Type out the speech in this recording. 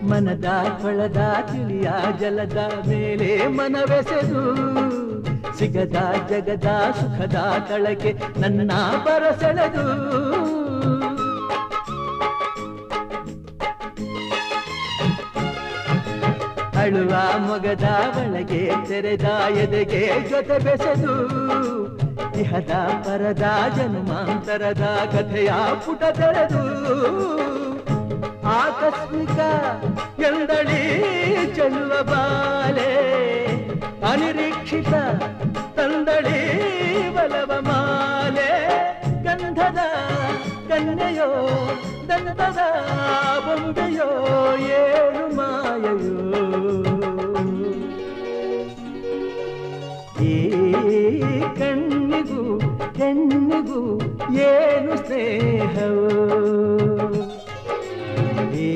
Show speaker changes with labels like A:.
A: ಮನದ ಕೊಳದ ತಿಳಿಯ ಜಲದ ಮೇಲೆ ಮನವೆಸೆದು ಸಿಗದ ಜಗದ ಸುಖದ ತಳಕ್ಕೆ ನನ್ನ ಬರಸೆಳೆದು ಅಳುವ ಮೊಗದ ಒಳಗೆ ತೆರೆದ ಎದೆಗೆ ಜೊತೆ ಬೆಸೆದು ಇಹದ ಪರದ ಜನ್ಮಾಂತರದ ಕಥೆಯ ಪುಟ ತೆರೆದು ಆಕಸ್ಮಿಕ ಎಂದಳಿ ಚೆಲ್ಲುವ ಬಾಲೆ ಅನಿರೀಕ್ಷಿತ ತಂದಳಿ ಬಲವ ಮಾಲೆ ಗಂಧದ ಕನ್ಯೆಯೋ ದಂತದ ಬೊಂಬೆಯೋ ಏನು ಮಾಯೆಯೋ ಈ ಕಣ್ಣಿಗೂ ಹೆಣ್ಣಿಗೂ ಏನು ಸ್ನೇಹವೋ ಈ